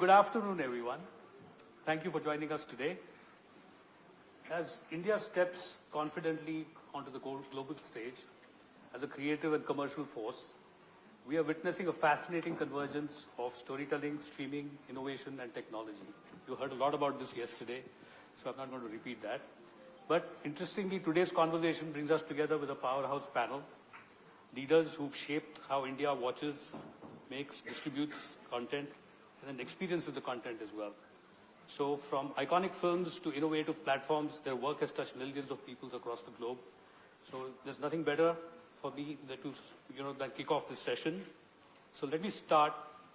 Good afternoon, everyone. Thank you for joining us today. As India steps confidently onto the global stage as a creative and commercial force, we are witnessing a fascinating convergence of storytelling, streaming, innovation, and technology. You heard a lot about this yesterday, so I'm not going to repeat that. But interestingly, today's conversation brings us together with a powerhouse panel, leaders who've shaped how India watches, makes, distributes content, and then experiences the content as well. So from iconic films to innovative platforms, their work has touched millions of people across the globe. So there's nothing better for me than kick off this session. So let me start.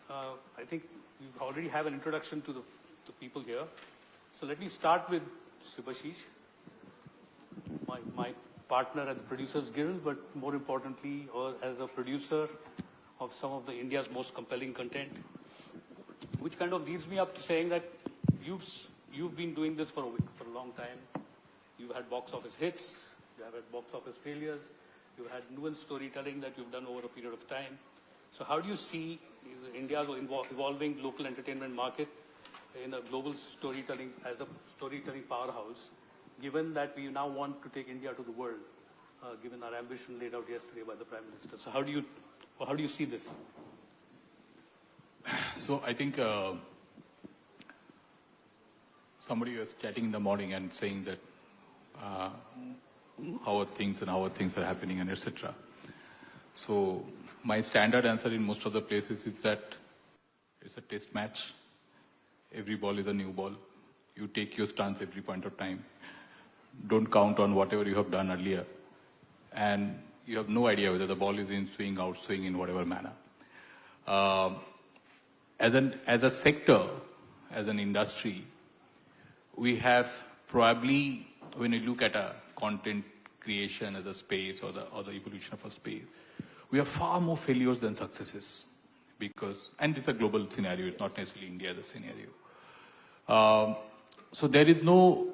I think you already have an introduction to the people here. So let me start with Subhashish, my partner at the Producers Guild, but more importantly, as a producer of some of India's most compelling content, which kind of leads me up to saying that you've been doing this for a long time. You've had box office hits, you have had box office failures, you've had nuanced storytelling that you've done over a period of time. So how do you see India's evolving local entertainment market in a global storytelling, as a storytelling powerhouse, given that we now want to take India to the world, given our ambition laid out yesterday by the Prime Minister? So how do you see this? So I think somebody was chatting in the morning and saying that how are things are happening and etc. So my standard answer in most of the places is that it's a test match. Every ball is a new ball. You take your stance every point of time. Don't count on whatever you have done earlier. And you have no idea whether the ball is in swing, out swing, in whatever manner. As a sector, as an industry, we have probably, when you look at a content creation as a space or the evolution of a space, we have far more failures than successes. And it's a global scenario, it's not necessarily India as a scenario. So there is no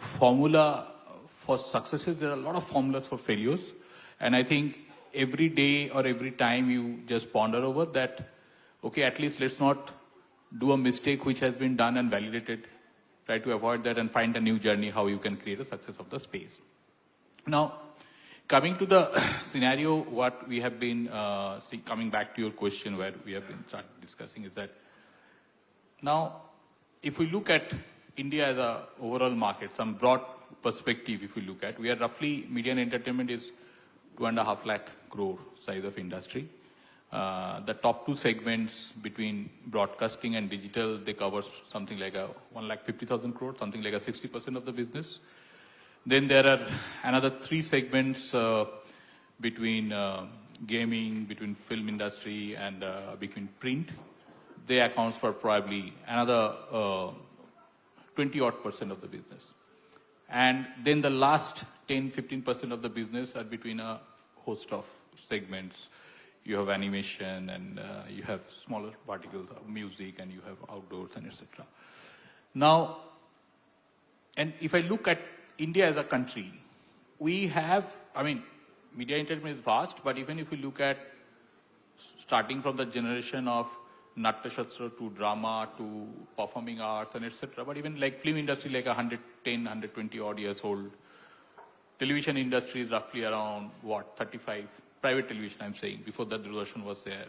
formula for successes. There are a lot of formulas for failures. And I think every day or every time you just ponder over that, okay, at least let's not do a mistake which has been done and validated. Try to avoid that and find a new journey how you can create a success of the space. Now, coming to the scenario, what we have been coming back to your question where we have been discussing is that now, if we look at India as a overall market, some broad perspective, if we look at, we are roughly, media and entertainment is 2.5 lakh crore size of industry. The top two segments between broadcasting and digital, they cover something like 1,50,000 crore, something like 60% of the business. Then there are another three segments between gaming, between film industry and between print. They account for probably another 20% of the business. And then the last 10-15% of the business are between a host of segments. You have animation and you have smaller particles of music and you have outdoors and etc. Now, and if I look at India as a country, we have, media entertainment is vast, but even if we look at starting from the generation of Natya Shastra to drama to performing arts and etc. But even like film industry, like 110, 120 odd years old. Television industry is roughly around 35? Private television, I'm saying, before that Doordarshan was there.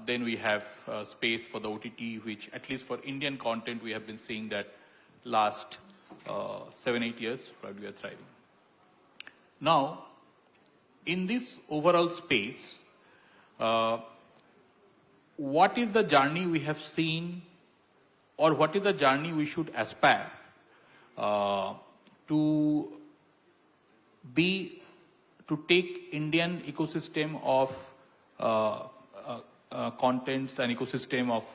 Then we have space for the OTT, which at least for Indian content, we have been seeing that last 7-8 years, probably we are thriving. Now, in this overall space, what is the journey we have seen, or what is the journey we should aspire to take Indian ecosystem of contents and ecosystem of...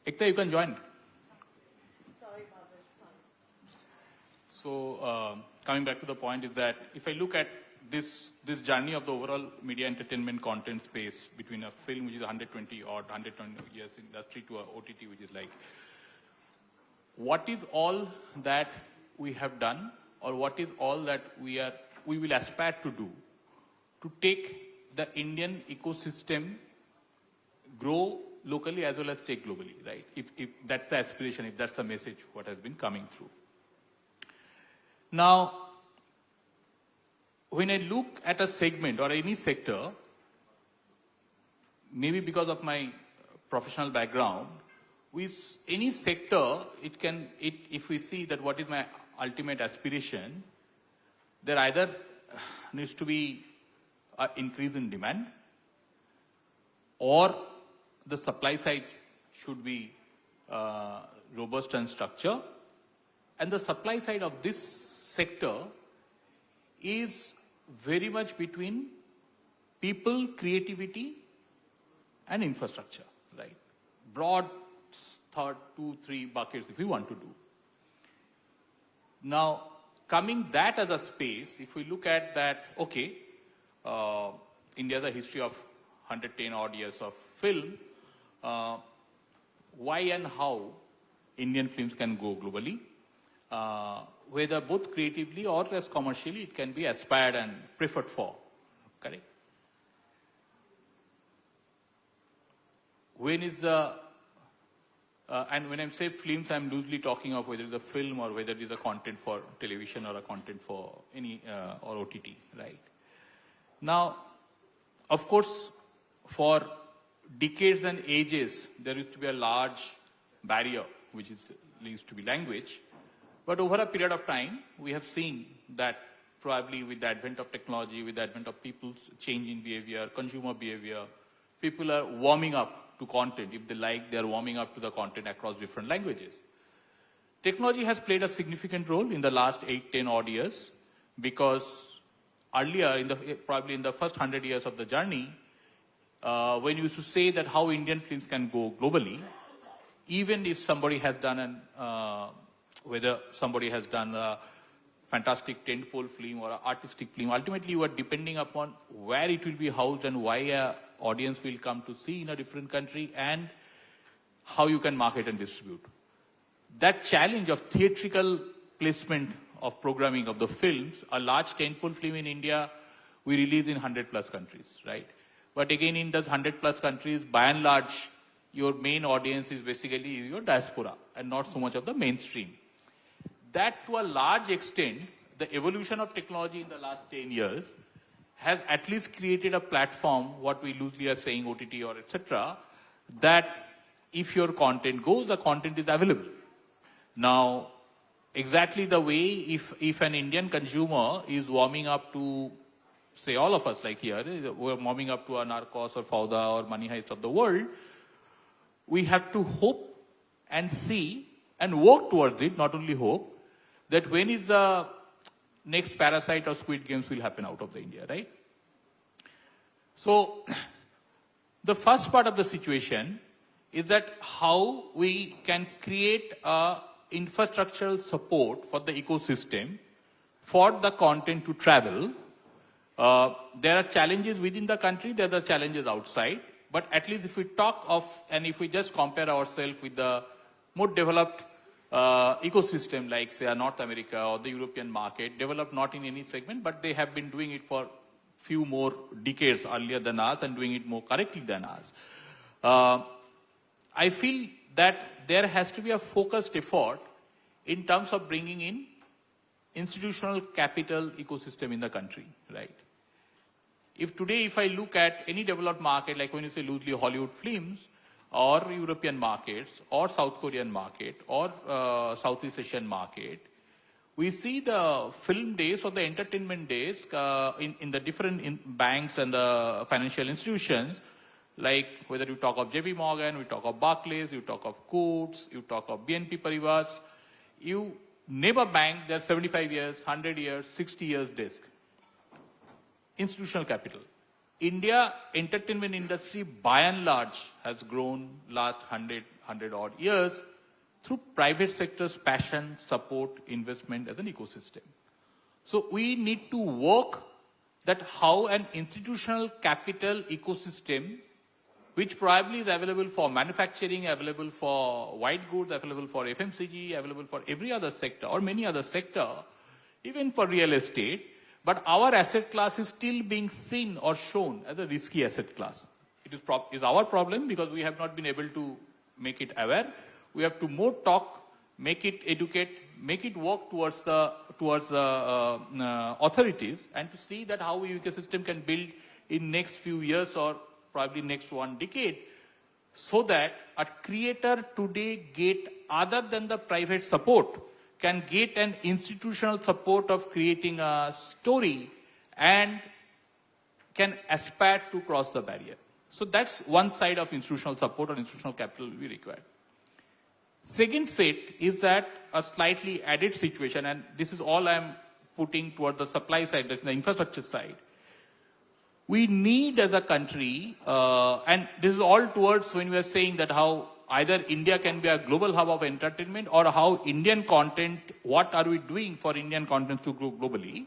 Ekta, you can join. Sorry about this. So, coming back to the point is that if I look at this journey of the overall media entertainment content space between a film which is 120 years industry to a OTT which is like, what is all that we have done, or what is all that we will aspire to do to take the Indian ecosystem, grow locally as well as take globally, right? If that's the aspiration, if that's the message, what has been coming through. Now, when I look at a segment or any sector, maybe because of my professional background, with any sector, if we see that what is my ultimate aspiration, there either needs to be an increase in demand, or the supply side should be robust and structured. And the supply side of this sector is very much between people, creativity, and infrastructure, right? Broad third, 2-3 buckets if we want to do. Now, coming that as a space, if we look at that, okay, India has a history of 110 odd years of film. Why and how Indian films can go globally, whether both creatively or as commercially, it can be aspired and preferred for, correct? When is the, and when I say films, I'm loosely talking of whether it's a film or whether it is a content for television or a content for any, or OTT, right? Now, of course, for decades and ages, there used to be a large barrier, which used to be language. But over a period of time, we have seen that probably with the advent of technology, with the advent of people's change in behavior, consumer behavior, people are warming up to content. If they like, they are warming up to the content across different languages. Technology has played a significant role in the last 8-10 odd years, because earlier, probably in the first 100 years of the journey, when you used to say that how Indian films can go globally, even if somebody has done whether somebody has done a fantastic tentpole film or an artistic film, ultimately you are depending upon where it will be housed and why an audience will come to see in a different country and how you can market and distribute. That challenge of theatrical placement of programming of the films, a large tentpole film in India, we release in 100 plus countries, right? But again, in those 100 plus countries, by and large, your main audience is basically your diaspora and not so much of the mainstream. That, to a large extent, the evolution of technology in the last 10 years has at least created a platform, what we loosely are saying OTT or etc., that if your content goes, the content is available. Now, exactly the way if an Indian consumer is warming up to, say all of us like here, we're warming up to a Narcos or Fauda or Money Heist of the world, we have to hope and see and work towards it, not only hope, that when is the next Parasite or Squid Games will happen out of the India, right? So, the first part of the situation is that how we can create a infrastructural support for the ecosystem for the content to travel. There are challenges within the country, there are challenges outside, but at least if we talk of, and if we just compare ourselves with the more developed ecosystem like say North America or the European market, developed not in any segment, but they have been doing it for few more decades earlier than us and doing it more correctly than us. I feel that there has to be a focused effort in terms of bringing in institutional capital ecosystem in the country, right? If I look at any developed market, like when you say loosely Hollywood films, or European markets, or South Korean market, or Southeast Asian market, we see the film days or the entertainment days in the different banks and the financial institutions, like whether you talk of JP Morgan, we talk of Barclays, you talk of Coutts, you talk of BNP Paribas, you name a bank, they're 75 years, 100 years, 60 years desk. Institutional capital. India entertainment industry by and large has grown last 100 odd years through private sector's passion, support, investment as an ecosystem. So we need to work that how an institutional capital ecosystem, which probably is available for manufacturing, available for white goods, available for FMCG, available for every other sector or many other sector, even for real estate, but our asset class is still being seen or shown as a risky asset class. It is our problem because we have not been able to make it aware. We have to more talk, make it educate, make it work towards the authorities, and to see that how a ecosystem can build in next few years or probably next 1 decade, so that a creator today get, other than the private support, can get an institutional support of creating a story and can aspire to cross the barrier. So that's one side of institutional support or institutional capital will be required. Second set is that a slightly added situation, and this is all I'm putting toward the supply side, that's the infrastructure side. We need as a country, and this is all towards when we are saying that how either India can be a global hub of entertainment, or how Indian content, what are we doing for Indian content to grow globally.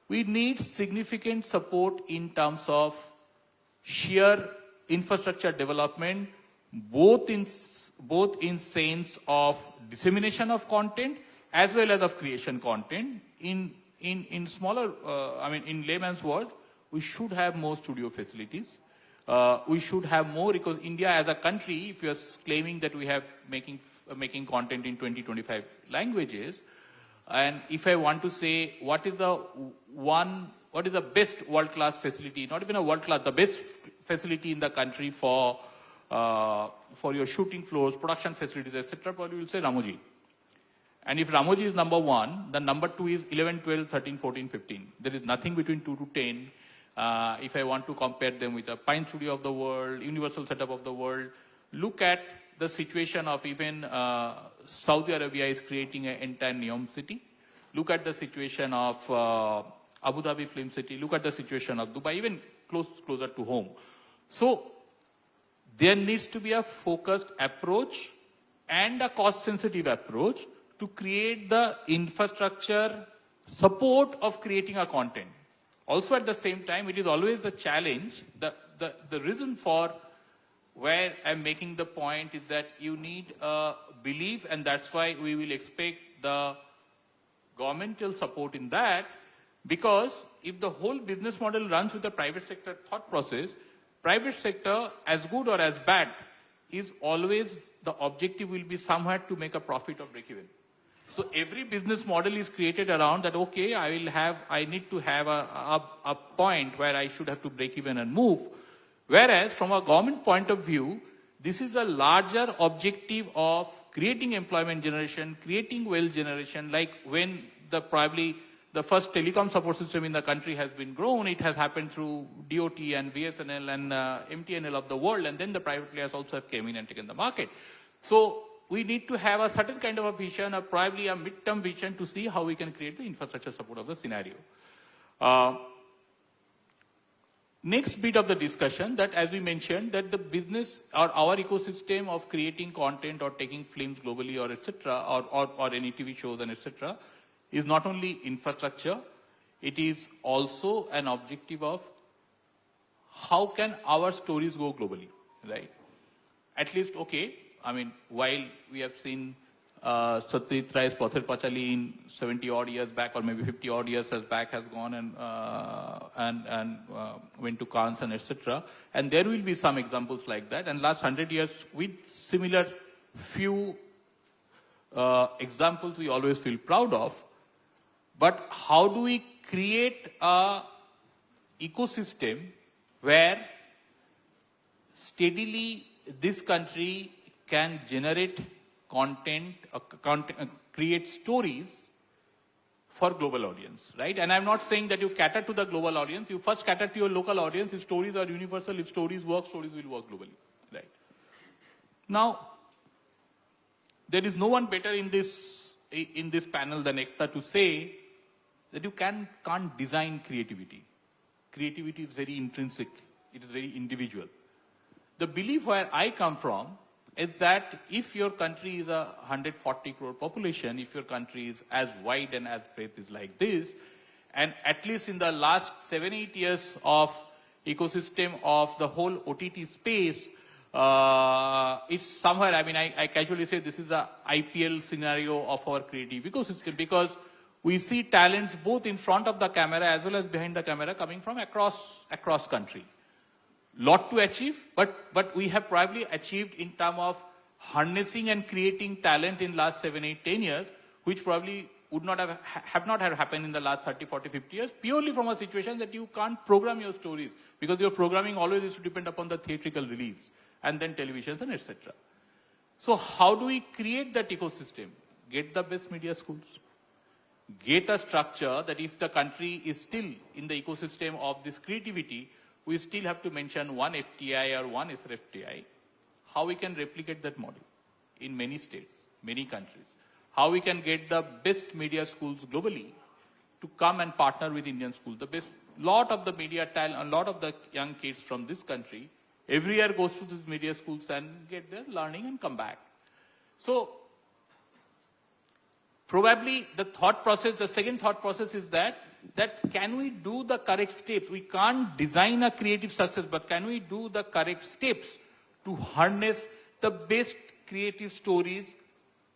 We need significant support in terms of sheer infrastructure development, both in sense of dissemination of content as well as of creation content. In smaller, in layman's word, we should have more studio facilities. We should have more, because India as a country, if you are claiming that we have making content in 20-25 languages, and if I want to say what is the best world-class facility, not even a world-class, the best facility in the country for your shooting floors, production facilities, etc., probably will say Ramoji. And if Ramoji is number 1, then number 2 is 11, 12, 13, 14, 15. There is nothing between 2 to 10. If I want to compare them with a Pine Studio of the world, Universal Setup of the world, look at the situation of even Saudi Arabia is creating an entire Neom city. Look at the situation of Abu Dhabi Film City. Look at the situation of Dubai, even closer to home. So there needs to be a focused approach and a cost-sensitive approach to create the infrastructure support of creating a content. Also at the same time, it is always a challenge. The reason for where I'm making the point is that you need a belief, and that's why we will expect the governmental support in that, because if the whole business model runs with the private sector thought process, private sector, as good or as bad, is always the objective will be somewhere to make a profit or break even. So every business model is created around that, okay, I need to have a point where I should have to break even and move. Whereas from a government point of view, this is a larger objective of creating employment generation, creating wealth generation, like when probably the first telecom support system in the country has been grown, it has happened through DOT and BSNL and MTNL of the world, and then the private players also have came in and taken the market. So we need to have a certain kind of a vision, or probably a mid-term vision, to see how we can create the infrastructure support of the scenario. Next bit of the discussion, that as we mentioned, that the business or our ecosystem of creating content or taking films globally or etc., or any TV shows and etc., is not only infrastructure, it is also an objective of how can our stories go globally, right? At least, okay, while we have seen Satyajit Ray's Pathir Pachali in 70 odd years back, or maybe 50 odd years back, has gone and went to Cannes and etc. And there will be some examples like that. And last 100 years with similar few examples we always feel proud of. But how do we create a ecosystem where steadily this country can generate content, create stories for global audience, right? And I'm not saying that you cater to the global audience. You first cater to your local audience. If stories are universal, if stories work, stories will work globally, right? Now, there is no one better in this panel than Ekta to say that you can't design creativity. Creativity is very intrinsic. It is very individual. The belief where I come from is that if your country is a 140 crore population, if your country is as wide and as breadth is like this, and at least in the last 7-8 years of ecosystem of the whole OTT space, it's somewhere, I casually say this is a IPL scenario of our creative ecosystem, because we see talents both in front of the camera as well as behind the camera coming from across country. Lot to achieve, but we have probably achieved in terms of harnessing and creating talent in last 7, 8, 10 years, which probably would not have not have happened in the last 30, 40, 50 years, purely from a situation that you can't program your stories, because your programming always is to depend upon the theatrical release, and then televisions and etc. So how do we create that ecosystem? Get the best media schools. Get a structure that if the country is still in the ecosystem of this creativity, we still have to mention one FTI or one SRFTI. How we can replicate that model in many states, many countries. How we can get the best media schools globally to come and partner with Indian schools. The best, lot of the media talent, a lot of the young kids from this country, every year goes to these media schools and get their learning and come back. So probably the thought process, the second thought process is that can we do the correct steps? We can't design a creative success, but can we do the correct steps to harness the best creative stories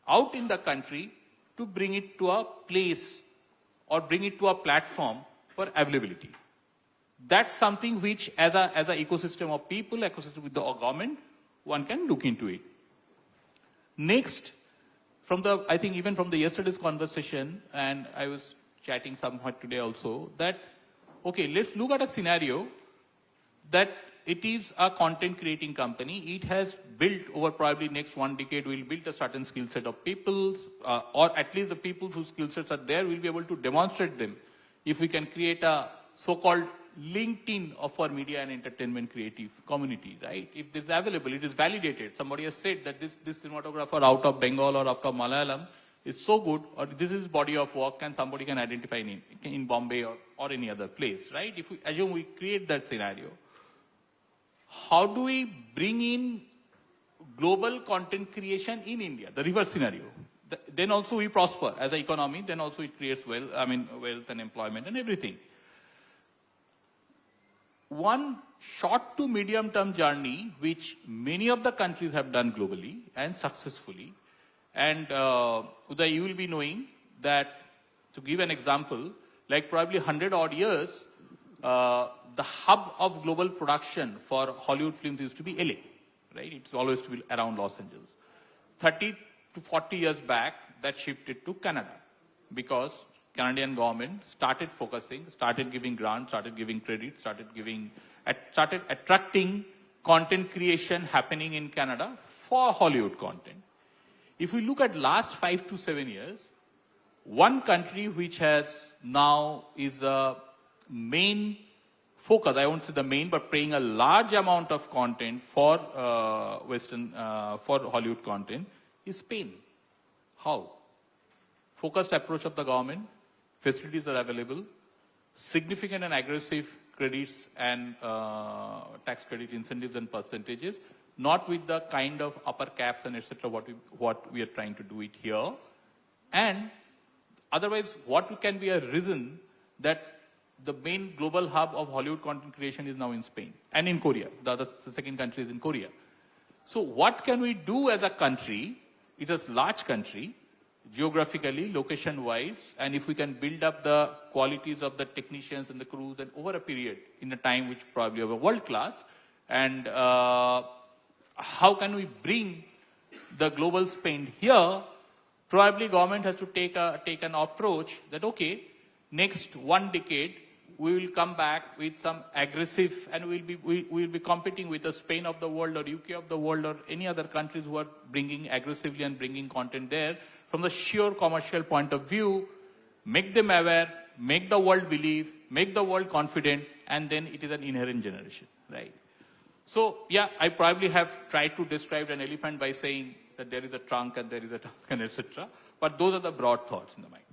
out in the country to bring it to a place or bring it to a platform for availability? That's something which as a ecosystem of people, ecosystem with the government, one can look into it. Next, I think even from the yesterday's conversation, and I was chatting somewhat today also, that, okay, let's look at a scenario that it is a content creating company. It has built over probably next 1 decade, will build a certain skill set of people, or at least the people whose skill sets are there will be able to demonstrate them. If we can create a so-called LinkedIn of our media and entertainment creative community, right? If this is available, it is validated. Somebody has said that this cinematographer out of Bengal or out of Malayalam is so good, or this is body of work, and somebody can identify in Bombay or any other place, right? If we assume we create that scenario, how do we bring in global content creation in India, the reverse scenario? Then also we prosper as an economy, then also it creates wealth and employment and everything. One short to medium term journey, which many of the countries have done globally and successfully, and Uday, you will be knowing that, to give an example, like probably 100 odd years, the hub of global production for Hollywood films used to be LA, right? It's always to be around Los Angeles. 30 to 40 years back, that shifted to Canada, because Canadian government started focusing, started giving grants, started giving credit, started attracting content creation happening in Canada for Hollywood content. If we look at last 5 to 7 years, one country which has now is the main focus, I won't say the main, but paying a large amount of content for for Hollywood content is Spain. How? Focused approach of the government, facilities are available, significant and aggressive credits and tax credit incentives and percentages, not with the kind of upper caps and etc. what we are trying to do it here. And otherwise, what can be a reason that the main global hub of Hollywood content creation is now in Spain and in Korea. The second country is in Korea. So what can we do as a country? It is a large country, geographically, location-wise, and if we can build up the qualities of the technicians and the crews and over a period in a time which probably are world-class, and how can we bring the global spend here? Probably government has to take an approach that, okay, next 1 decade, we will come back with some aggressive, and we'll be competing with the Spain of the world or UK of the world or any other countries who are bringing aggressively and bringing content there. From the sheer commercial point of view, make them aware, make the world believe, make the world confident, and then it is an inherent generation, right? So, yeah, I probably have tried to describe an elephant by saying that there is a trunk and there is a tusk and etc. But those are the broad thoughts in the mind.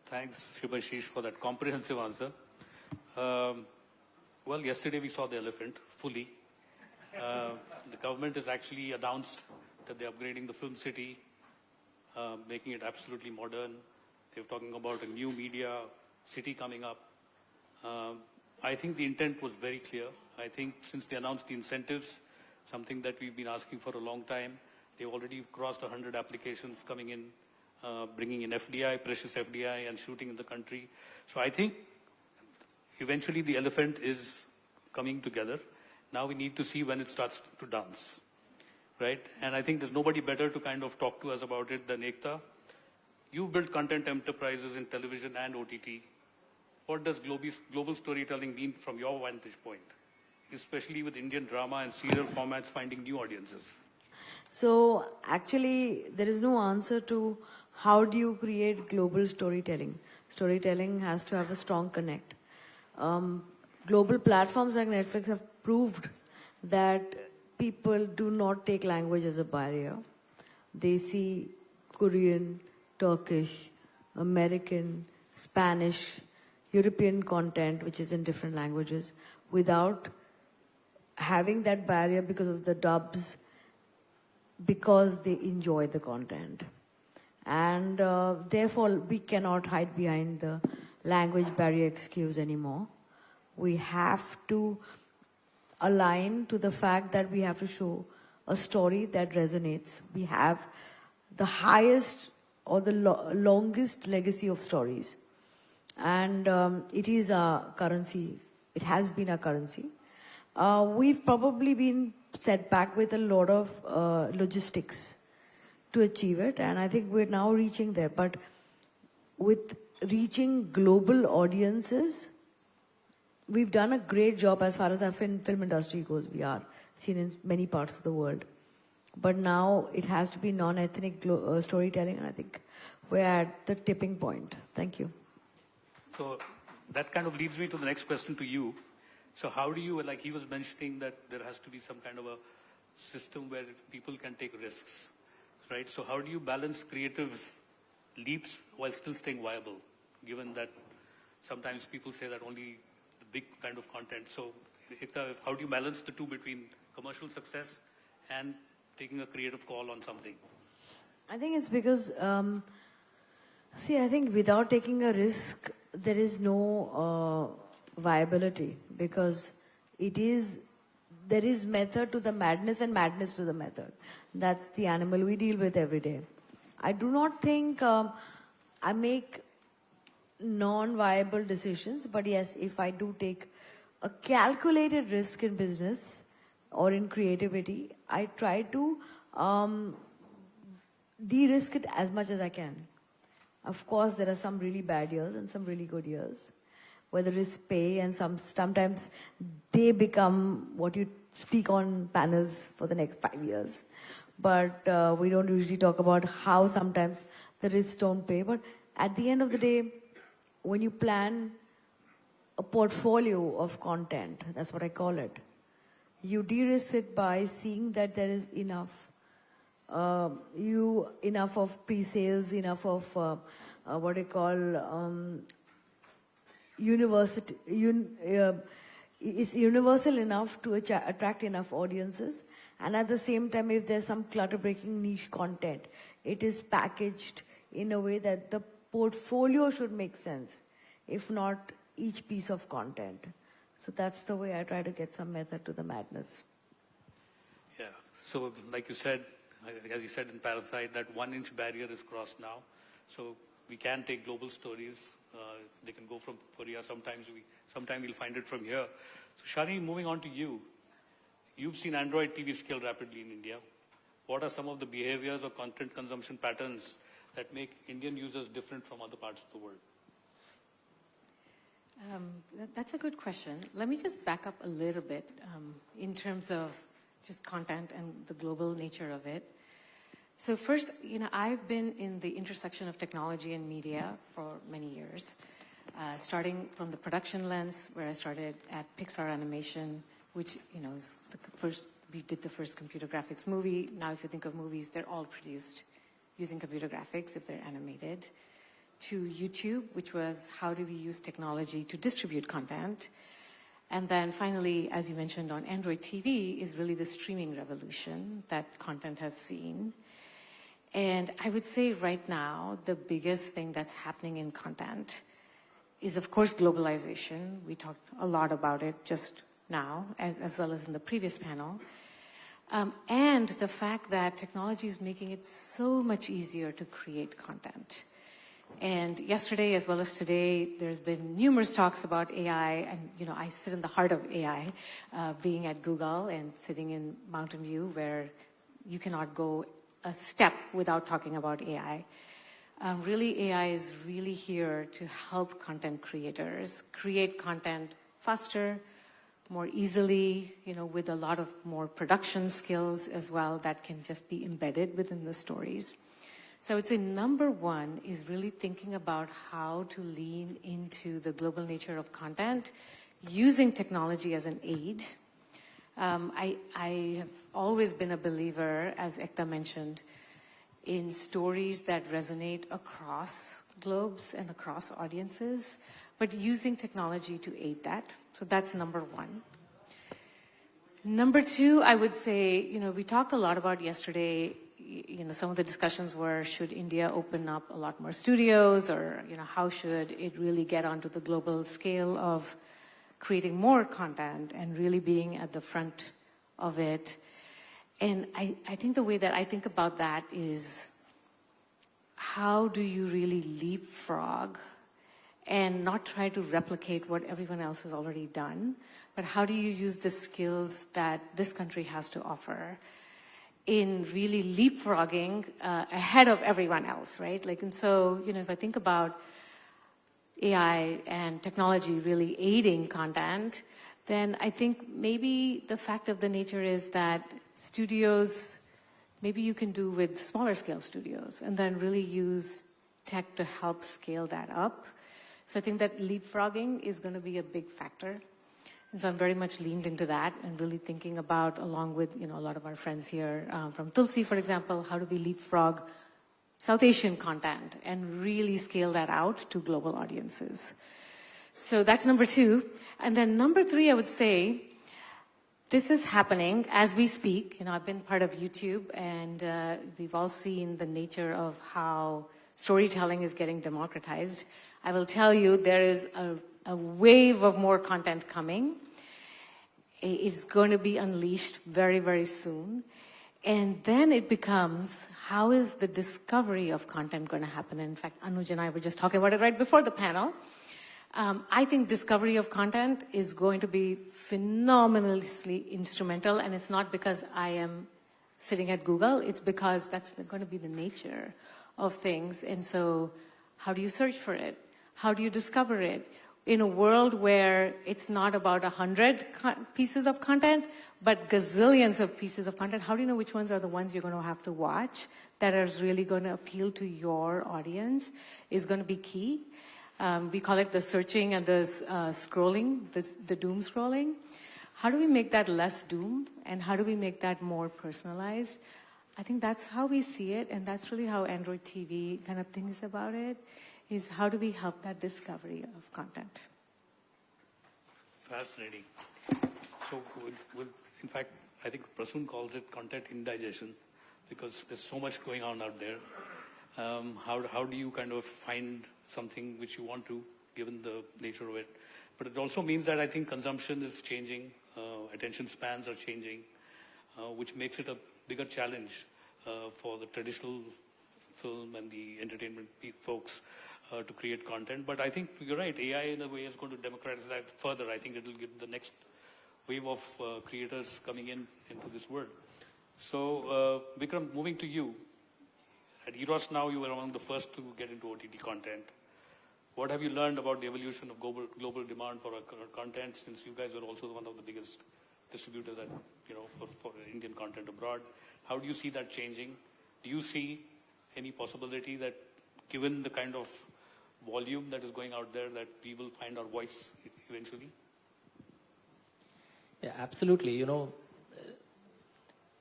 Thanks, Shubhashish, for that comprehensive answer. Well, yesterday we saw the elephant fully. The government has actually announced that they're upgrading the film city, making it absolutely modern. They're talking about a new media city coming up. I think the intent was very clear. I think since they announced the incentives, something that we've been asking for a long time, they've already crossed 100 applications coming in, bringing in FDI, precious FDI, and shooting in the country. So I think eventually the elephant is coming together. Now we need to see when it starts to dance, right? And I think there's nobody better to kind of talk to us about it than Ekta. You've built content enterprises in television and OTT. What does global storytelling mean from your vantage point, especially with Indian drama and serial formats finding new audiences? So actually, there is no answer to how do you create global storytelling. Storytelling has to have a strong connect. Global platforms like Netflix have proved that people do not take language as a barrier. They see Korean, Turkish, American, Spanish, European content, which is in different languages, without having that barrier because of the dubs, because they enjoy the content. And therefore, we cannot hide behind the language barrier excuse anymore. We have to align to the fact that we have to show a story that resonates. We have the highest or the longest legacy of stories. And it is our currency. It has been our currency. We've probably been set back with a lot of logistics to achieve it, and I think we're now reaching there. But with reaching global audiences, we've done a great job as far as our film industry goes. We are seen in many parts of the world. But now it has to be non-ethnic storytelling, and I think we're at the tipping point. Thank you. So that kind of leads me to the next question to you. So how do you, like he was mentioning that there has to be some kind of a system where people can take risks, right? So how do you balance creative leaps while still staying viable, given that sometimes people say that only the big kind of content. So Ekta, how do you balance the two between commercial success and taking a creative call on something? I think it's because, I think without taking a risk, there is no viability, because there is method to the madness and madness to the method. That's the animal we deal with every day. I do not think I make non-viable decisions, but yes, if I do take a calculated risk in business or in creativity, I try to de-risk it as much as I can. Of course, there are some really bad years and some really good years, where the risks pay, and sometimes they become what you speak on panels for the next 5 years. But we don't usually talk about how sometimes the risks don't pay. But at the end of the day, when you plan a portfolio of content, that's what I call it, you de-risk it by seeing that there is enough of pre-sales, enough of what I call is universal enough to attract enough audiences. And at the same time, if there's some clutter-breaking niche content, it is packaged in a way that the portfolio should make sense, if not each piece of content. So that's the way I try to get some method to the madness. Yeah, so like you said, as you said in Parasite, that 1-inch barrier is crossed now. So we can take global stories. They can go from Korea. Sometimes we'll find it from here. So Shani, moving on to you. You've seen Android TV scale rapidly in India. What are some of the behaviors or content consumption patterns that make Indian users different from other parts of the world? That's a good question. Let me just back up a little bit in terms of just content and the global nature of it. So first, I've been in the intersection of technology and media for many years, starting from the production lens, where I started at Pixar Animation, which, is we did the first computer graphics movie. Now, if you think of movies, they're all produced using computer graphics if they're animated. To YouTube, which was how do we use technology to distribute content. And then finally, as you mentioned, on Android TV is really the streaming revolution that content has seen. And I would say right now, the biggest thing that's happening in content is, of course, globalization. We talked a lot about it just now, as well as in the previous panel. And the fact that technology is making it so much easier to create content. And yesterday, as well as today, there's been numerous talks about AI, and I sit in the heart of AI, being at Google and sitting in Mountain View, where you cannot go a step without talking about AI. Really, AI is really here to help content creators create content faster, more easily, with a lot of more production skills as well that can just be embedded within the stories. So I would say number one is really thinking about how to lean into the global nature of content using technology as an aid. I have always been a believer, as Ekta mentioned, in stories that resonate across globes and across audiences, but using technology to aid that. So that's number one. Number two, I would say, we talked a lot about yesterday, some of the discussions were, should India open up a lot more studios, or, how should it really get onto the global scale of creating more content and really being at the front of it. And I think the way that I think about that is, how do you really leapfrog and not try to replicate what everyone else has already done, but how do you use the skills that this country has to offer in really leapfrogging ahead of everyone else, right? And so, if I think about AI and technology really aiding content, then I think maybe the fact of the nature is that studios, maybe you can do with smaller scale studios and then really use tech to help scale that up. So I think that leapfrogging is going to be a big factor. And so I'm very much leaned into that and really thinking about, along with a lot of our friends here from Tulsi, for example, how do we leapfrog South Asian content and really scale that out to global audiences. So that's number two. And then number three, I would say, this is happening as we speak. I've been part of YouTube, and we've all seen the nature of how storytelling is getting democratized. I will tell you, there is a wave of more content coming. It's going to be unleashed very, very soon. And then it becomes, how is the discovery of content going to happen? And in fact, Anuj and I were just talking about it right before the panel. I think discovery of content is going to be phenomenally instrumental, and it's not because I am sitting at Google, it's because that's going to be the nature of things. And so how do you search for it? How do you discover it? In a world where it's not about 100 pieces of content, but gazillions of pieces of content, how do you know which ones are the ones you're going to have to watch that are really going to appeal to your audience is going to be key. We call it the searching and the scrolling, the doom scrolling. How do we make that less doom, and how do we make that more personalized? I think that's how we see it, and that's really how Android TV kind of thinks about it, is how do we help that discovery of content? Fascinating. So, in fact, I think Prasoon calls it content indigestion, because there's so much going on out there. How do you kind of find something which you want to, given the nature of it? But it also means that I think consumption is changing, attention spans are changing, which makes it a bigger challenge for the traditional film and the entertainment folks to create content. But I think you're right, AI in a way is going to democratize that further. I think it will give the next wave of creators coming into this world. So, Vikram, moving to you. At Eros now, you were among the first to get into OTT content. What have you learned about the evolution of global demand for our content, since you guys are also one of the biggest distributors that, for Indian content abroad? How do you see that changing? Do you see any possibility that, given the kind of volume that is going out there, that we will find our voice eventually? Yeah, absolutely.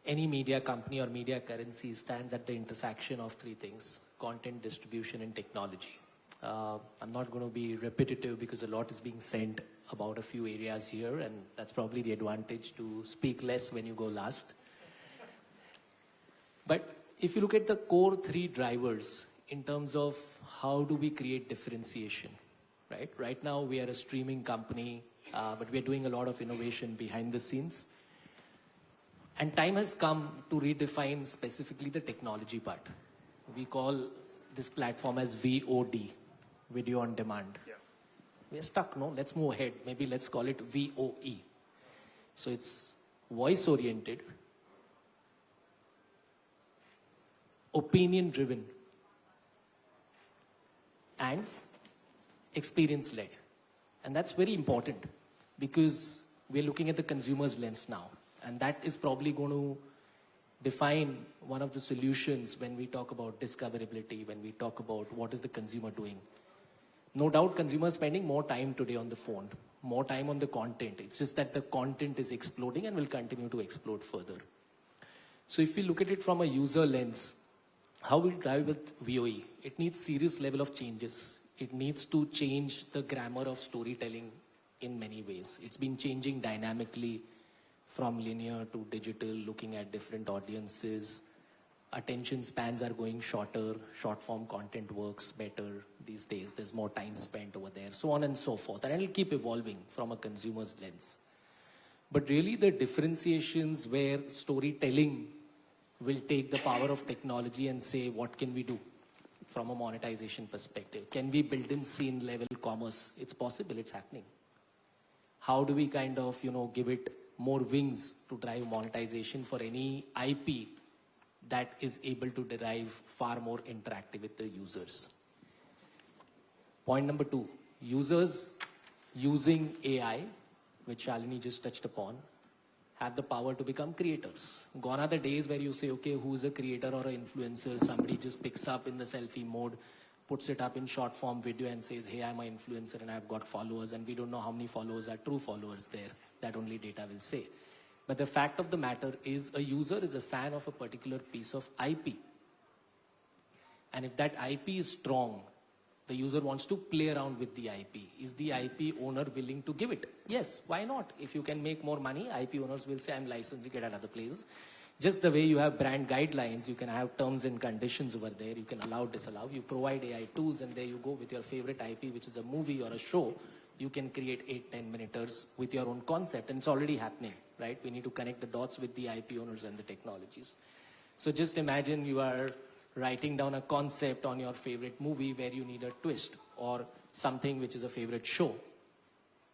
Any media company or media currency stands at the intersection of three things: content, distribution, and technology. I'm not going to be repetitive because a lot is being said about a few areas here, and that's probably the advantage to speak less when you go last. But if you look at the core three drivers in terms of how do we create differentiation, right? Right now we are a streaming company, but we are doing a lot of innovation behind the scenes. And time has come to redefine specifically the technology part. We call this platform as VOD, video on demand. Yeah. We're stuck, no? Let's move ahead. Maybe let's call it VOE. So it's voice oriented, opinion driven, and experience led. And that's very important because we're looking at the consumer's lens now. And that is probably going to define one of the solutions when we talk about discoverability, when we talk about what is the consumer doing. No doubt consumers spending more time today on the phone, more time on the content. It's just that the content is exploding and will continue to explode further. So if we look at it from a user lens, how we drive with VOE? It needs serious level of changes. It needs to change the grammar of storytelling in many ways. It's been changing dynamically from linear to digital, looking at different audiences. Attention spans are going shorter. Short form content works better these days. There's more time spent over there, so on and so forth. And it'll keep evolving from a consumer's lens. But really the differentiations where storytelling will take the power of technology and say, what can we do from a monetization perspective? Can we build in scene level commerce? It's possible, it's happening. How do we kind of, give it more wings to drive monetization for any IP that is able to derive far more interactive with the users? Point number 2, users using AI, which Shalini just touched upon, have the power to become creators. Gone are the days where you say, okay, who's a creator or an influencer? Somebody just picks up in the selfie mode, puts it up in short form video and says, hey, I'm an influencer and I've got followers, and we don't know how many followers are true followers there. That only data will say. But the fact of the matter is a user is a fan of a particular piece of IP. And if that IP is strong, the user wants to play around with the IP. Is the IP owner willing to give it? Yes, why not? If you can make more money, IP owners will say, I'm licensing it at other places. Just the way you have brand guidelines, you can have terms and conditions over there. You can allow, disallow. You provide AI tools, and there you go with your favorite IP, which is a movie or a show. You can create 8-10 minuters with your own concept, and it's already happening, right? We need to connect the dots with the IP owners and the technologies. So just imagine you are writing down a concept on your favorite movie where you need a twist, or something which is a favorite show.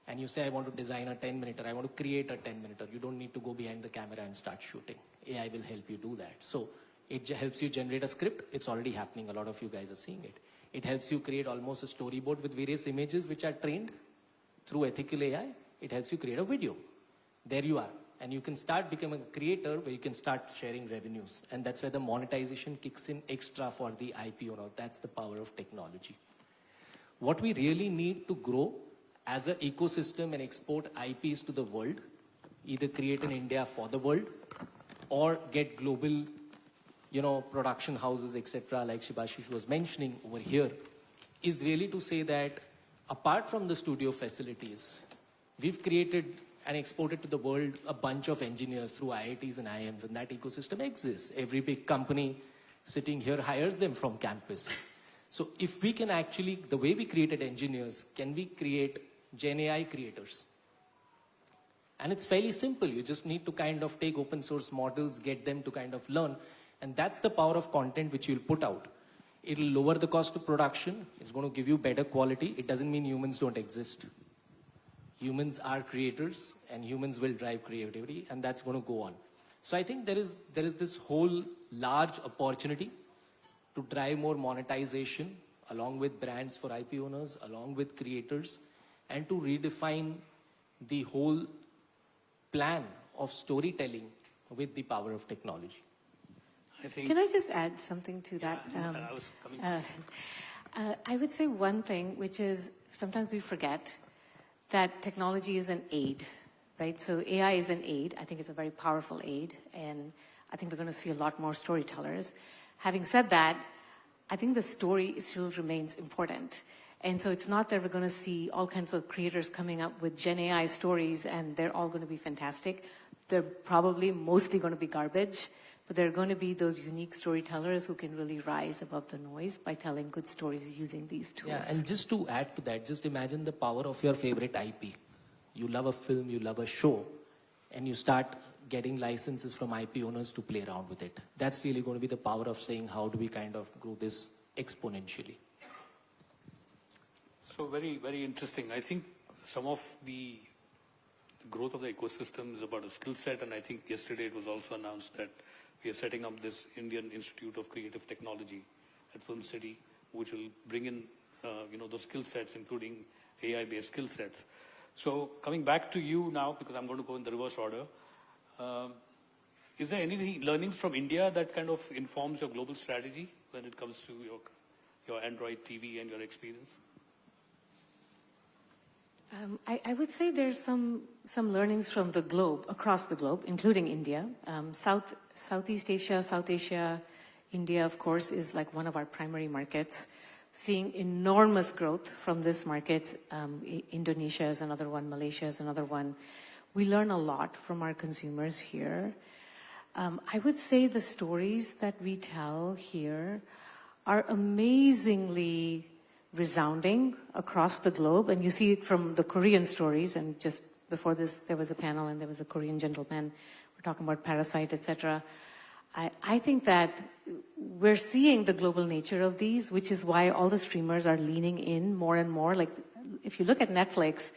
And you say, I want to design a 10-minuter, I want to create a 10-minuter. You don't need to go behind the camera and start shooting. AI will help you do that. So it helps you generate a script. It's already happening. A lot of you guys are seeing it. It helps you create almost a storyboard with various images which are trained through ethical AI. It helps you create a video. There you are. And you can start becoming a creator where you can start sharing revenues. And that's where the monetization kicks in extra for the IP owner. That's the power of technology. What we really need to grow as an ecosystem and export IPs to the world, either create in India for the world or get global, production houses, etc., like Shibashish was mentioning over here, is really to say that apart from the studio facilities, we've created and exported to the world a bunch of engineers through IITs and IIMs, and that ecosystem exists. Every big company sitting here hires them from campus. So if we can actually, the way we created engineers, can we create Gen AI creators? And it's fairly simple. You just need to kind of take open source models, get them to kind of learn. And that's the power of content which you'll put out. It'll lower the cost of production. It's going to give you better quality. It doesn't mean humans don't exist. Humans are creators, and humans will drive creativity, and that's going to go on. So I think there is this whole large opportunity to drive more monetization along with brands for IP owners, along with creators, and to redefine the whole plan of storytelling with the power of technology. I think. Can I just add something to that? I was coming. I would say one thing, which is sometimes we forget that technology is an aid, right? So AI is an aid. I think it's a very powerful aid, and I think we're going to see a lot more storytellers. Having said that, I think the story still remains important. And so it's not that we're going to see all kinds of creators coming up with Gen AI stories and they're all going to be fantastic. They're probably mostly going to be garbage, but there are going to be those unique storytellers who can really rise above the noise by telling good stories using these tools. Yeah, and just to add to that, just imagine the power of your favorite IP. You love a film, you love a show, and you start getting licenses from IP owners to play around with it. That's really going to be the power of saying, how do we kind of grow this exponentially. So very, very interesting. I think some of the growth of the ecosystem is about a skill set, and I think yesterday it was also announced that we are setting up this Indian Institute of Creative Technology at Film City, which will bring in, those skill sets, including AI-based skill sets. So coming back to you now, because I'm going to go in the reverse order, is there any learnings from India that kind of informs your global strategy when it comes to your Android TV and your experience? I would say there's some learnings from the globe, across the globe, including India. Southeast Asia, South Asia, India, of course, is like one of our primary markets. Seeing enormous growth from this market. Indonesia is another one, Malaysia is another one. We learn a lot from our consumers here. I would say the stories that we tell here are amazingly resounding across the globe, and you see it from the Korean stories, and just before this there was a panel and there was a Korean gentleman, we're talking about Parasite, etc. I think that we're seeing the global nature of these, which is why all the streamers are leaning in more and more. Like, if you look at Netflix,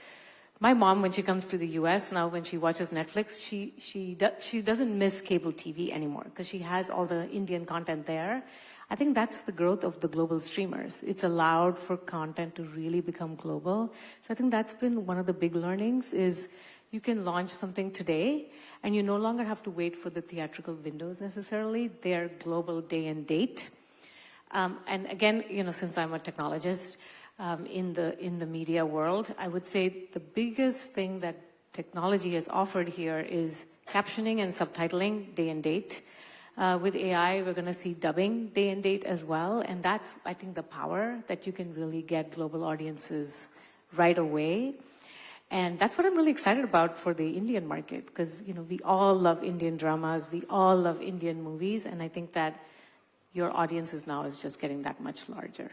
my mom, when she comes to the US now, when she watches Netflix, she doesn't miss cable TV anymore because she has all the Indian content there. I think that's the growth of the global streamers. It's allowed for content to really become global. So I think that's been one of the big learnings is you can launch something today and you no longer have to wait for the theatrical windows necessarily. They're global day and date. And again, since I'm a technologist in the media world, I would say the biggest thing that technology has offered here is captioning and subtitling day and date. With AI, we're going to see dubbing day and date as well. And that's, I think, the power that you can really get global audiences right away. And that's what I'm really excited about for the Indian market, because, we all love Indian dramas, we all love Indian movies, and I think that your audiences now is just getting that much larger.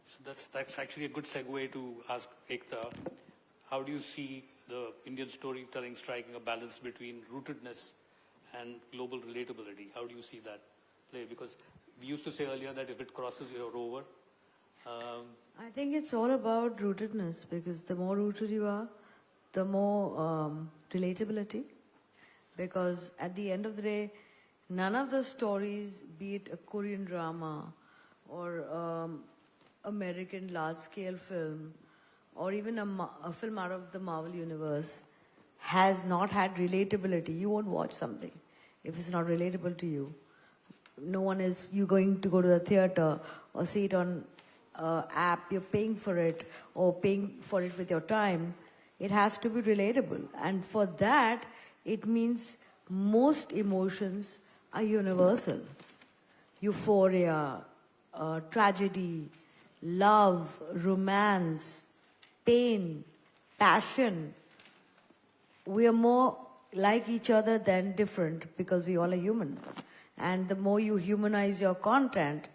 So that's actually a good segue to ask Ekta, how do you see the Indian storytelling striking a balance between rootedness and global relatability? How do you see that play? Because we used to say earlier that if it crosses, you're over. I think it's all about rootedness, because the more rooted you are, the more relatability. Because at the end of the day, none of the stories, be it a Korean drama or American large-scale film, or even a film out of the Marvel universe, has not had relatability. You won't watch something if it's not relatable to you. No one is, you going to go to the theater or see it on app, you're paying for it or paying for it with your time. It has to be relatable. And for that, it means most emotions are universal. Euphoria, tragedy, love, romance, pain, passion. We are more like each other than different because we all are human. And the more you humanize your content,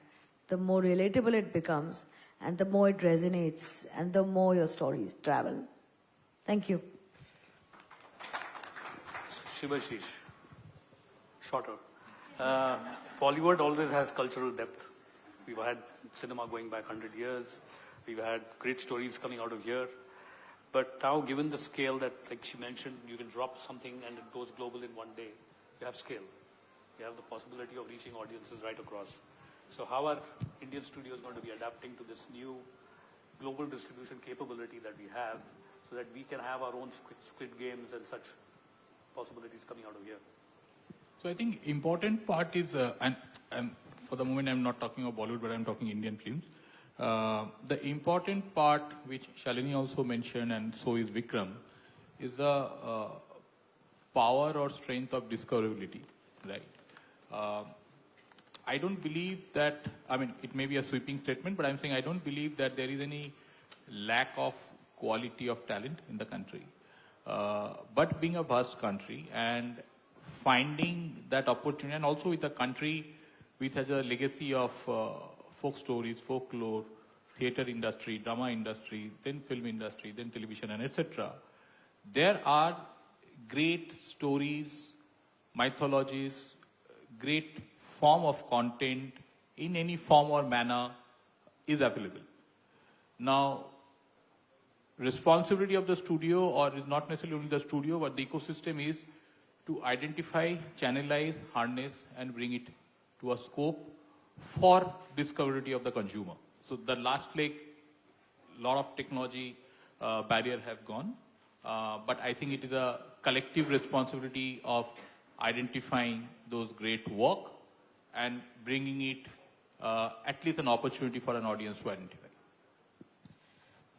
the more relatable it becomes, and the more it resonates, and the more your stories travel. Thank you. Shivashish, shorter. Bollywood always has cultural depth. We've had cinema going back 100 years. We've had great stories coming out of here. But now, given the scale that, like she mentioned, you can drop something and it goes global in one day, you have scale. You have the possibility of reaching audiences right across. So how are Indian studios going to be adapting to this new global distribution capability that we have so that we can have our own Squid Games and such possibilities coming out of here? So I think important part is, and for the moment I'm not talking about Bollywood, but I'm talking Indian films. The important part, which Shalini also mentioned, and so is Vikram, is the power or strength of discoverability, right? I don't believe that, it may be a sweeping statement, but I'm saying I don't believe that there is any lack of quality of talent in the country. But being a vast country and finding that opportunity, and also with a country which has a legacy of folk stories, folklore, theater industry, drama industry, then film industry, then television, and etc. There are great stories, mythologies, great form of content in any form or manner is available. Now, responsibility of the studio, or is not necessarily only the studio, but the ecosystem is to identify, channelize, harness, and bring it to a scope for discoverability of the consumer. So the last leg, lot of technology barrier have gone, but I think it is a collective responsibility of identifying those great work and bringing it at least an opportunity for an audience to identify.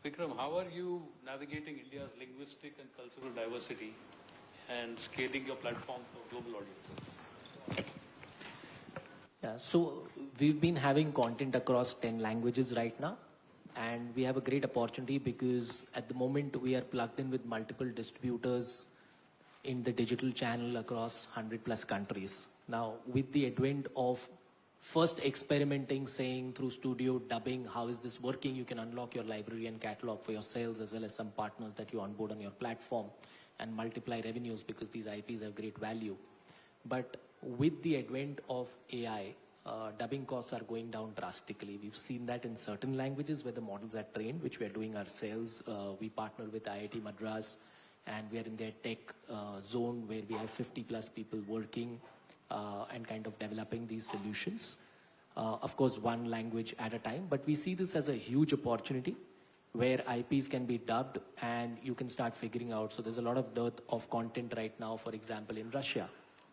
Vikram, how are you navigating India's linguistic and cultural diversity and scaling your platform for global audiences? Yeah, so we've been having content across 10 languages right now, and we have a great opportunity because at the moment we are plugged in with multiple distributors in the digital channel across 100+ countries. Now, with the advent of first experimenting, saying through studio dubbing, how is this working? You can unlock your library and catalog for your sales, as well as some partners that you onboard on your platform and multiply revenues because these IPs have great value. But with the advent of AI, dubbing costs are going down drastically. We've seen that in certain languages where the models are trained, which we are doing ourselves. We partner with IIT Madras, and we are in their tech zone where we have 50+ people working and kind of developing these solutions. Of course, one language at a time, but we see this as a huge opportunity where IPs can be dubbed and you can start figuring out. So there's a lot of dearth of content right now, for example, in Russia,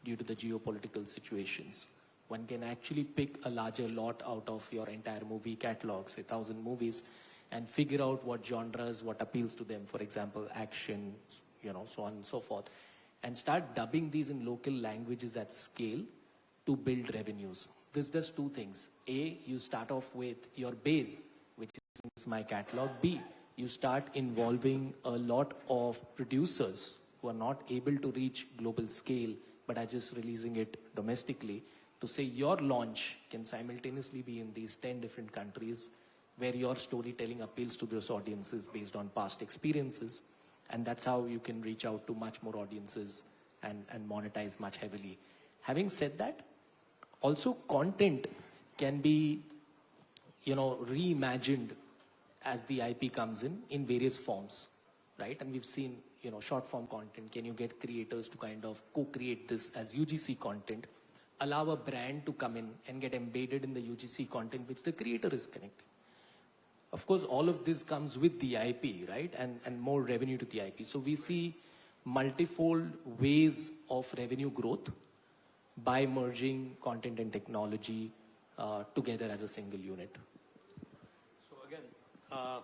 due to the geopolitical situations. One can actually pick a larger lot out of your entire movie catalog, say 1,000 movies, and figure out what genres, what appeals to them, for example, action, so on and so forth, and start dubbing these in local languages at scale to build revenues. This does two things. A, you start off with your base, which is my catalog. B, you start involving a lot of producers who are not able to reach global scale, but are just releasing it domestically, to say your launch can simultaneously be in these 10 different countries where your storytelling appeals to those audiences based on past experiences. And that's how you can reach out to much more audiences and monetize much heavily. Having said that, also content can be, reimagined as the IP comes in various forms, right? And we've seen, short form content. Can you get creators to kind of co-create this as UGC content, allow a brand to come in and get embedded in the UGC content which the creator is connecting? Of course, all of this comes with the IP, right? And more revenue to the IP. So we see multifold ways of revenue growth by merging content and technology together as a single unit. So again,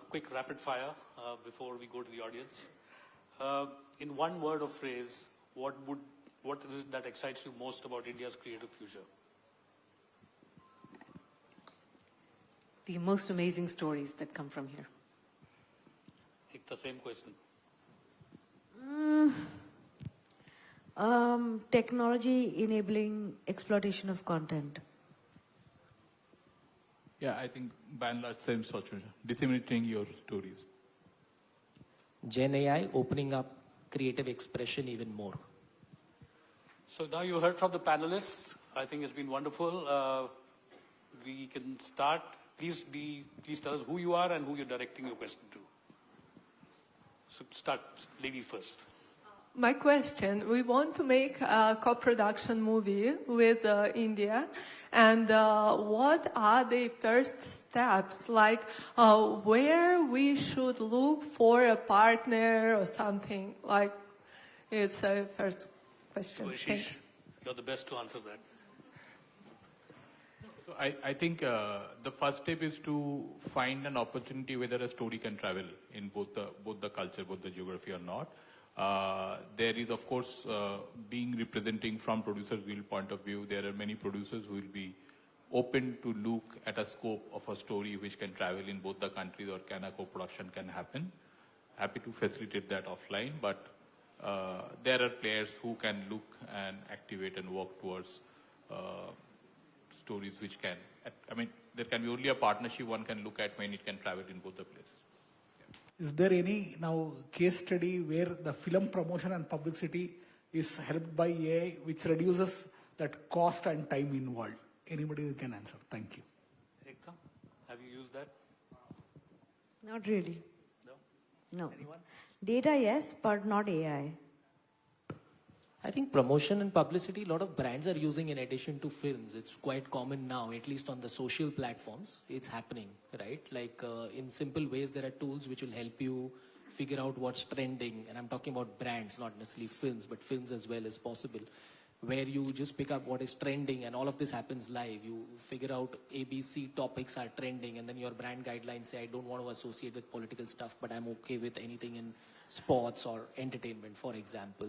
quick rapid fire before we go to the audience. In one word or phrase, what is it that excites you most about India's creative future? The most amazing stories that come from here. It's the same question. Technology enabling exploitation of content. Yeah, I think by and large, same situation. Disseminating your stories. Gen AI opening up creative expression even more. So now you heard from the panelists. I think it's been wonderful. We can start. Please tell us who you are and who you're directing your question to. So start, ladies first. My question, we want to make a co-production movie with India, and what are the first steps, like where we should look for a partner or something, like it's a first question. So Ashish, you're the best to answer that. So I think the first step is to find an opportunity whether a story can travel in both the culture, both the geography or not. There is, of course, being representing from producer's point of view, there are many producers who will be open to look at a scope of a story which can travel in both the countries, or can a co-production can happen. Happy to facilitate that offline, but there are players who can look and activate and work towards stories which can, there can be only a partnership one can look at when it can travel in both the places. Is there any now case study where the film promotion and publicity is helped by AI, which reduces that cost and time involved? Anybody who can answer? Thank you. Have you used that? Not really. No? No. Anyone? Data, yes, but not AI. I think promotion and publicity, a lot of brands are using in addition to films. It's quite common now, at least on the social platforms. It's happening, right? Like in simple ways, there are tools which will help you figure out what's trending. And I'm talking about brands, not necessarily films, but films as well as possible, where you just pick up what is trending, and all of this happens live. You figure out ABC topics are trending, and then your brand guidelines say, I don't want to associate with political stuff, but I'm okay with anything in sports or entertainment, for example.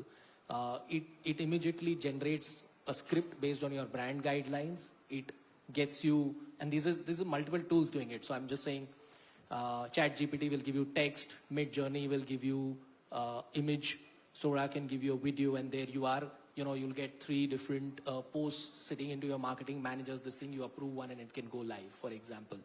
It immediately generates a script based on your brand guidelines. It gets you, and these are multiple tools doing it. So I'm just saying, ChatGPT will give you text, Midjourney will give you image, Sora can give you a video, and there you are. You know, you'll get 3 different posts sitting into your marketing managers. This thing, you approve one and it can go live, for example.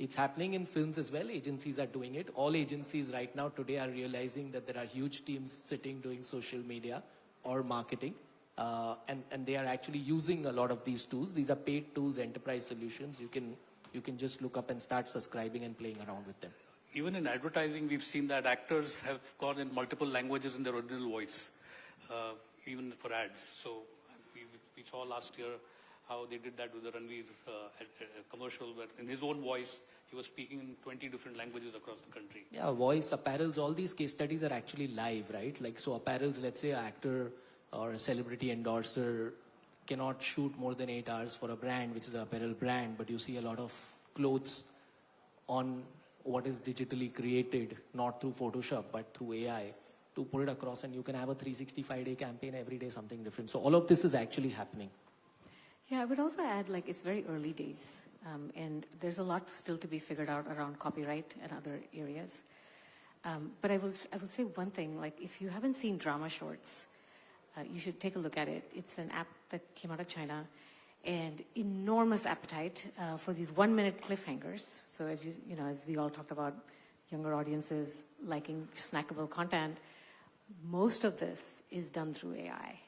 It's happening in films as well. Agencies are doing it. All agencies right now today are realizing that there are huge teams sitting doing social media or marketing. And they are actually using a lot of these tools. These are paid tools, enterprise solutions. You can just look up and start subscribing and playing around with them. Even in advertising, we've seen that actors have gone in multiple languages in their original voice, even for ads. So we saw last year how they did that with the Ranveer commercial, where in his own voice, he was speaking in 20 different languages across the country. Yeah, voice, apparels, all these case studies are actually live, right? Like, so apparels, let's say an actor or a celebrity endorser cannot shoot more than 8 hours for a brand, which is an apparel brand, but you see a lot of clothes on what is digitally created, not through Photoshop, but through AI, to put it across, and you can have a 365-day campaign every day, something different. So all of this is actually happening. Yeah, I would also add, like, it's very early days, and there's a lot still to be figured out around copyright and other areas. But I will say one thing, like, if you haven't seen Drama Shorts, you should take a look at it. It's an app that came out of China, and enormous appetite for these 1-minute cliffhangers. So as as we all talked about, younger audiences liking snackable content, most of this is done through AI.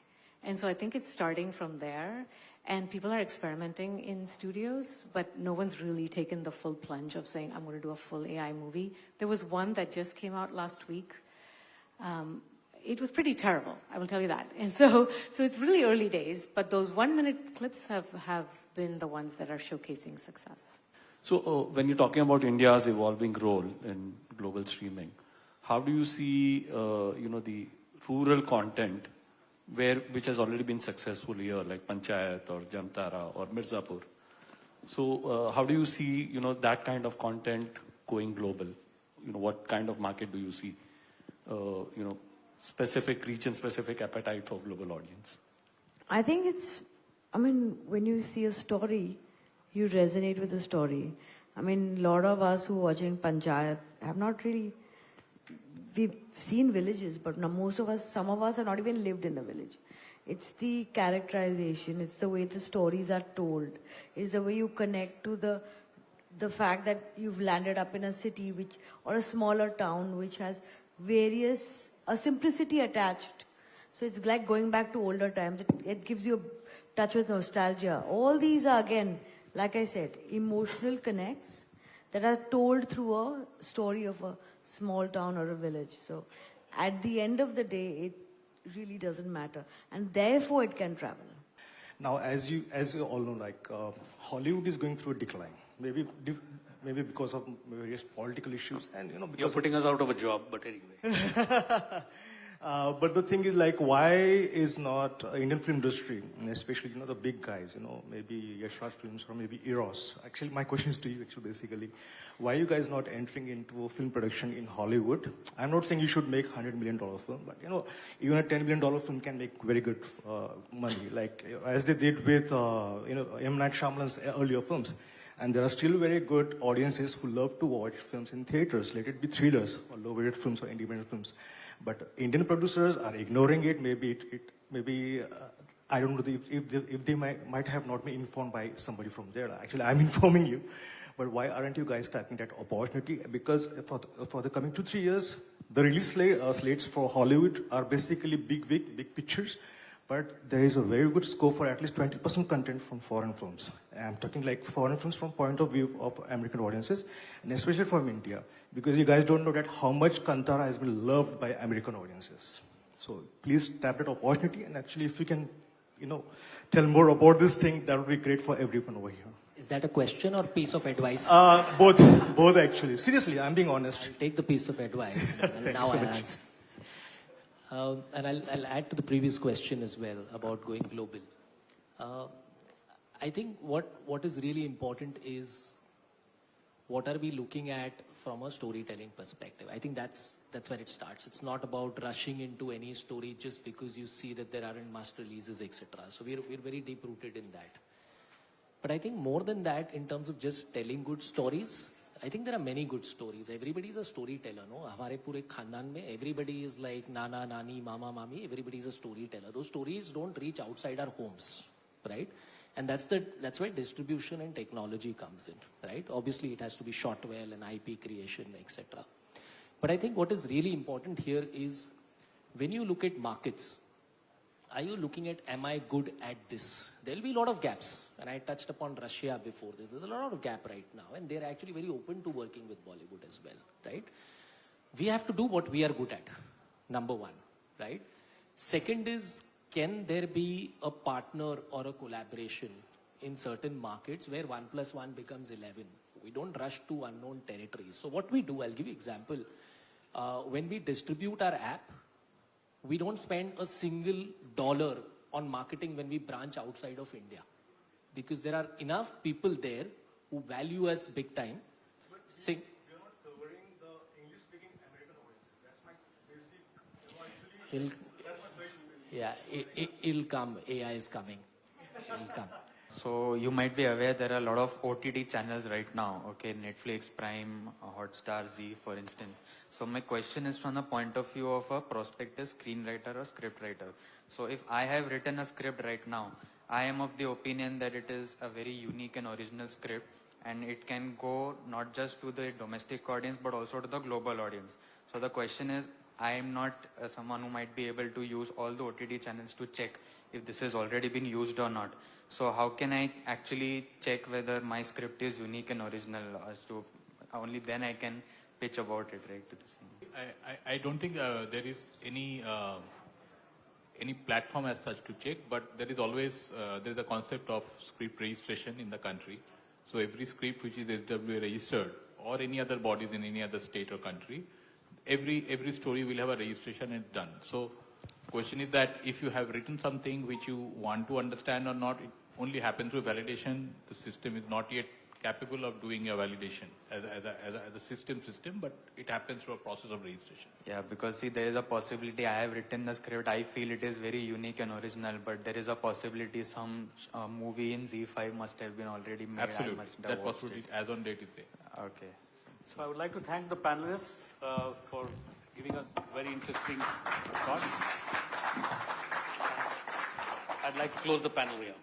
And so I think it's starting from there, and people are experimenting in studios, but no one's really taken the full plunge of saying, I'm going to do a full AI movie. There was one that just came out last week. It was pretty terrible, I will tell you that. And so it's really early days, but those 1-minute clips have been the ones that are showcasing success. So when you're talking about India's evolving role in global streaming, how do you see, the rural content which has already been successful here, like Panchayat or Jamtara or Mirzapur? So how do you see, that kind of content going global? What kind of market do you see? Specific region, specific appetite for global audience? I think when you see a story, you resonate with the story. I mean, a lot of us who are watching Panchayat have not really, we've seen villages, but some of us have not even lived in a village. It's the characterization, it's the way the stories are told, it's the way you connect to the fact that you've landed up in a city or a smaller town which has a simplicity attached. So it's like going back to older times. It gives you a touch with nostalgia. All these are, again, like I said, emotional connects that are told through a story of a small town or a village. So at the end of the day, it really doesn't matter. And therefore it can travel. Now, as you all know, Hollywood is going through a decline. Maybe because of various political issues, and because you're putting us out of a job, but anyway. But the thing is, why is not Indian film industry, especially the big guys, maybe Yash Raj Films or maybe Eros? Actually, my question is to you, basically, why are you guys not entering into a film production in Hollywood? I'm not saying you should make $100 million film, but even a $10 million film can make very good money, as they did with M. Night Shyamalan's earlier films. And there are still very good audiences who love to watch films in theaters, let it be thrillers or low-budget films or independent films. But Indian producers are ignoring it. Maybe I don't know if they might have not been informed by somebody from there. Actually, I'm informing you. But why aren't you guys taking that opportunity? Because for the coming 2-3 years, the release slates for Hollywood are basically big pictures, But there is a very good scope for at least 20% content from foreign films. I'm talking like foreign films from point of view of American audiences, and especially from India, because you guys don't know that how much Kantara has been loved by American audiences. So please tap that opportunity, and actually if you can, tell more about this thing, that would be great for everyone over here. Is that a question or piece of advice? Both actually. Seriously, I'm being honest. I'll take the piece of advice. And now I'll answer. And I'll add to the previous question as well about going global. I think what is really important is what are we looking at from a storytelling perspective. I think that's where it starts. It's not about rushing into any story just because you see that there aren't must releases, etc. So we're very deep rooted in that. But I think more than that, in terms of just telling good stories, I think there are many good stories. Everybody is a storyteller, no? Hamare pure khandan mein, everybody is like nana, nani, mama, mami. Everybody is a storyteller. Those stories don't reach outside our homes, right? And that's where distribution and technology comes in, right? Obviously, it has to be shot well and IP creation, etc. But I think what is really important here is when you look at markets, are you looking at, am I good at this? There'll be a lot of gaps. And I touched upon Russia before this. There's a lot of gap right now. And they're actually very open to working with Bollywood as well, right? We have to do what we are good at, number one, right? Second is, can there be a partner or a collaboration in certain markets where 1 + 1 becomes 11? We don't rush to unknown territories. So what we do, I'll give you an example. When we distribute our app, we don't spend a single dollar on marketing when we branch outside of India. Because there are enough people there who value us big time. You're not covering the English-speaking American audiences. That's my basic, that's my question. Yeah, it'll come. AI is coming. It'll come. So you might be aware there are a lot of OTT channels right now, okay, Netflix, Prime, Hotstar, Z, for instance. So my question is from the point of view of a prospective screenwriter or scriptwriter. So if I have written a script right now, I am of the opinion that it is a very unique and original script, and it can go not just to the domestic audience but also to the global audience. So the question is, I am not someone who might be able to use all the OTT channels to check if this has already been used or not. So how can I actually check whether my script is unique and original? As to only then I can pitch about it, right, to the scene. I don't think there is any platform as such to check, but there is always there is a concept of script registration in the country. So every script which is SWA registered or any other bodies in any other state or country, every story will have a registration and done. So question is that if you have written something which you want to understand or not, it only happens through validation. The system is not yet capable of doing a validation as a system, but it happens through a process of registration. Yeah, because see, there is a possibility I have written the script, I feel it is very unique and original, but there is a possibility some movie in Z5 must have been already made. Absolutely, I must have that watched possibility it. as on date is there. Okay. So I would like to thank the panelists for giving us very interesting thoughts. I'd like to close the panel here.